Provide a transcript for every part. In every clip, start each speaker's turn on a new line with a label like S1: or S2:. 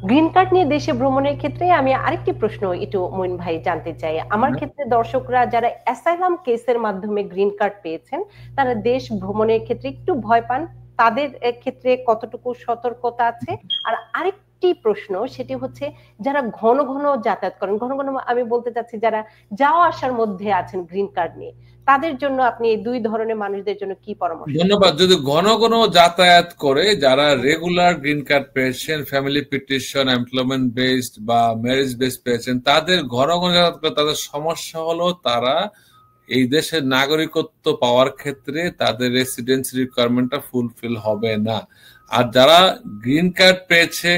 S1: Green card নিয়ে দেশে ভ্রমণের ক্ষেত্রে আমি আরেকটি প্রশ্ন একটু মইন ভাই জানতে চাই। আমার
S2: হ্যাঁ।
S1: ক্ষেত্রে দর্শকরা যারা অ্যাসাইলাম কেসের মাধ্যমে গ্রিন কার্ড পেয়েছেন তারা দেশ ভ্রমণের ক্ষেত্রে একটু ভয় পান, তাদের ক্ষেত্রে কতটুকু সতর্কতা আছে? আর আরেকটি প্রশ্ন সেটি হচ্ছে যারা ঘন ঘন যাতায়াত করেন, ঘন ঘন আমি বলতে চাচ্ছি যারা যাওয়া আসার মধ্যে আছেন গ্রিন কার্ড নিয়ে, তাদের জন্য আপনি এই দুই ধরনের মানুষদের জন্য কি পরামর্শ
S2: ধন্যবাদ।
S1: দিবেন?
S2: যদি ঘন ঘন যাতায়াত করে যারা রেগুলার গ্রিন কার্ড পেয়েছেন, ফ্যামিলি পিটিশন, এমপ্লয়মেন্ট বেসড বা ম্যারেজ বেসড পেয়েছেন, তাদের ঘন ঘন যাতায়াত করে তাদের সমস্যা হলো তারা এই দেশের নাগরিকত্ব পাওয়ার ক্ষেত্রে তাদের রেসিডেন্সি রিকোয়ারমেন্টটা ফুলফিল হবে না। আর যারা গ্রিন কার্ড পেয়েছে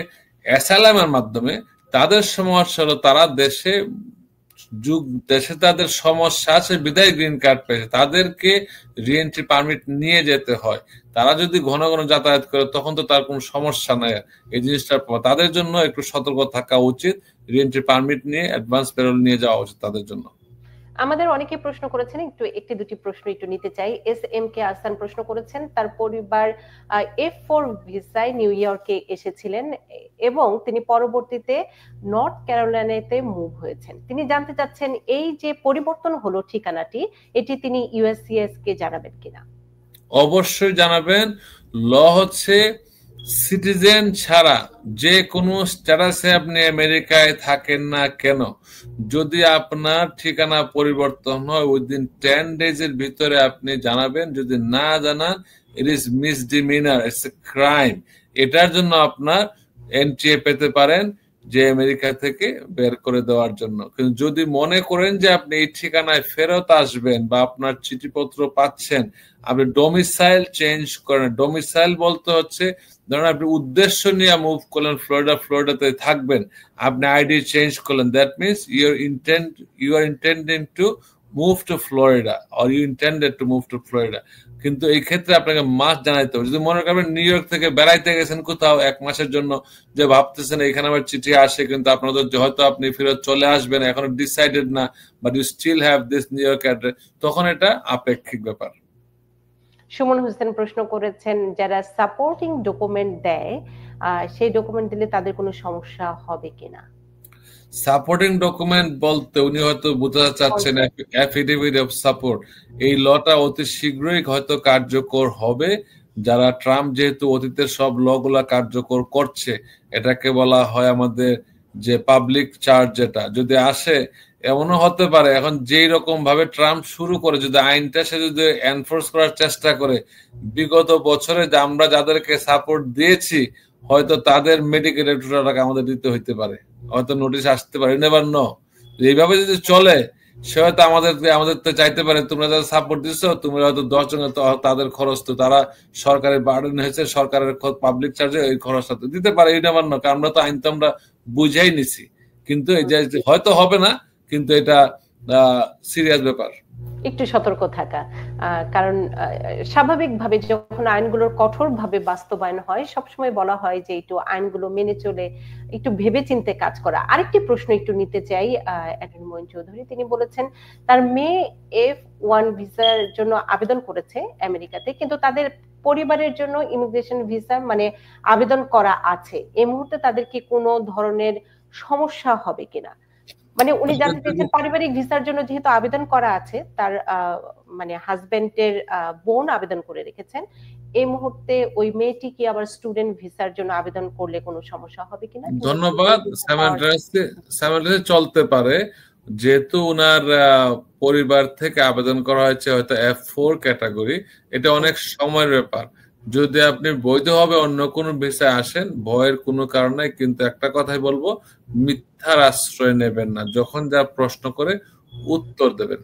S2: অ্যাসাইলামের মাধ্যমে, তাদের সমস্যা হলো তারা দেশে তাদের সমস্যা আছে বিদায় গ্রিন কার্ড পেয়েছে, তাদেরকে রিএন্ট্রি পারমিট নিয়ে যেতে হয়। তারা যদি ঘন ঘন যাতায়াত করে তখন তো তার কোনো সমস্যা নাই এই জিনিসটা। তাদের জন্য একটু সতর্ক থাকা উচিত, রিএন্ট্রি পারমিট নিয়ে অ্যাডভান্স পেরোল নিয়ে যাওয়া উচিত তাদের জন্য।
S1: আমাদের অনেকে প্রশ্ন করেছেন, একটু একটি দুটি প্রশ্ন একটু নিতে চাই। SMK আহসান প্রশ্ন করেছেন তার পরিবার F4 ভিসায় নিউ ইয়র্কে এসেছিলেন এবং তিনি পরবর্তীতে নর্থ ক্যারোলাইনাতে মুভ হয়েছেন। তিনি জানতে চাচ্ছেন এই যে পরিবর্তন হলো ঠিকানাটি, এটি তিনি USCIS কে জানাবেন কিনা।
S2: অবশ্যই জানাবেন। ল হচ্ছে সিটিজেন ছাড়া যে কোনো স্ট্যাটাসে আপনি আমেরিকায় থাকেন না কেন, যদি আপনার ঠিকানা পরিবর্তন হয় উইদিন 10 days এর ভিতরে আপনি জানাবেন। যদি না জানান, it is misdemeanor, it's a crime. এটার জন্য আপনার এনটিএ পেতে পারেন, যে আমেরিকা থেকে বের করে দেওয়ার জন্য। কিন্তু যদি মনে করেন যে আপনি এই ঠিকানায় ফেরত আসবেন বা আপনার চিঠিপত্র পাচ্ছেন, আপনি ডোমিসাইল চেঞ্জ করেন। ডোমিসাইল বলতে হচ্ছে ধরেন আপনি উদ্দেশ্য নিয়ে মুভ করলেন, ফ্লোরিডাতে থাকবেন, আপনি আইডি চেঞ্জ করলেন, that means you are intending to move to Florida or you intended to move to Florida. কিন্তু এই ক্ষেত্রে আপনাকে মাস জানাইতে হবে। যদি মনে করেন নিউ ইয়র্ক থেকে বেড়াইতে গেছেন কোথাও 1 মাসের জন্য, যে ভাবতেছেন এখানে আমার চিঠি আসে কিন্তু আপনার তো হয়তো আপনি ফেরত চলে আসবেন, এখনো ডিসাইডেড না, but you still have this New York address, তখন এটা আপেক্ষিক ব্যাপার।
S1: সুমন হোসেন প্রশ্ন করেছেন যারা সাপোর্টিং ডকুমেন্ট দেয় সেই ডকুমেন্ট দিলে তাদের কোনো সমস্যা হবে কিনা।
S2: সাপোর্টিং ডকুমেন্ট বলতে উনি হয়তো বোঝাতে চাচ্ছেন অ্যাফিডেভিট অফ সাপোর্ট। এই লটা অতি শীঘ্রই হয়তো কার্যকর হবে। যারা ট্রাম্প যেহেতু অতীতের সব ল গুলা কার্যকর করছে, এটাকে বলা হয় আমাদের যে পাবলিক চার্জ, যেটা যদি আসে এমনও হতে পারে এখন যেই রকম ভাবে ট্রাম্প শুরু করে যদি আইনটা সে যদি এনফোর্স করার চেষ্টা করে, বিগত বছরে আমরা যাদেরকে সাপোর্ট দিয়েছি হয়তো তাদের মেডিকেল টাকা আমাদের দিতে হইতে পারে, হয়তো নোটিশ আসতে পারে, নেভার নো। এইভাবে যদি চলে সে হয়তো আমাদের তো চাইতে পারে তোমরা যারা সাপোর্ট দিচ্ছ তোমরা হয়তো 10 জনের তাদের খরচ তো তারা সরকারের বার্ডেন হয়েছে, সরকারের পাবলিক চার্জে এই খরচটা তো দিতে পারে, এই নেভার নো। কারণ আমরা তো আইন তো আমরা বুঝাই নিছি। কিন্তু এই যে হয়তো হবে না, কিন্তু এটা সিরিয়াস ব্যাপার।
S1: একটু সতর্ক থাকা, কারণ স্বাভাবিকভাবে যখন আইনগুলোর কঠোরভাবে বাস্তবায়ন হয় সবসময় বলা হয় যে একটু আইনগুলো মেনে চলে একটু ভেবেচিন্তে কাজ করা। আরেকটি প্রশ্ন একটু নিতে চাই অ্যাটর্নি মঈন চৌধুরী, তিনি বলেছেন তার মেয়ে F1 ভিসার জন্য আবেদন করেছে আমেরিকাতে, কিন্তু তাদের পরিবারের জন্য ইমিগ্রেশন ভিসা মানে আবেদন করা আছে, এই মুহূর্তে তাদের কি কোনো ধরনের সমস্যা হবে কিনা। মানে উনি জানতে চাইছেন পারিবারিক ভিসার জন্য যেহেতু আবেদন করা আছে, তার মানে হাজবেন্ডের বোন আবেদন করে রেখেছেন, এই মুহূর্তে ওই মেয়েটি কি আবার স্টুডেন্ট ভিসার জন্য আবেদন করলে কোনো সমস্যা হবে কিনা।
S2: ধন্যবাদ। স্যামেন্ডাসে চলতে পারে, যেহেতু উনার পরিবার থেকে আবেদন করা হয়েছে হয়তো F4 ক্যাটাগরি, এটা অনেক সময়ের ব্যাপার। যদি আপনি বৈধভাবে অন্য কোনো ভিসায় আসেন ভয়ের কোনো কারণ নাই, কিন্তু একটা কথাই বলবো, মিথ্যার আশ্রয় নেবেন না, যখন যা প্রশ্ন করে উত্তর দেবেন।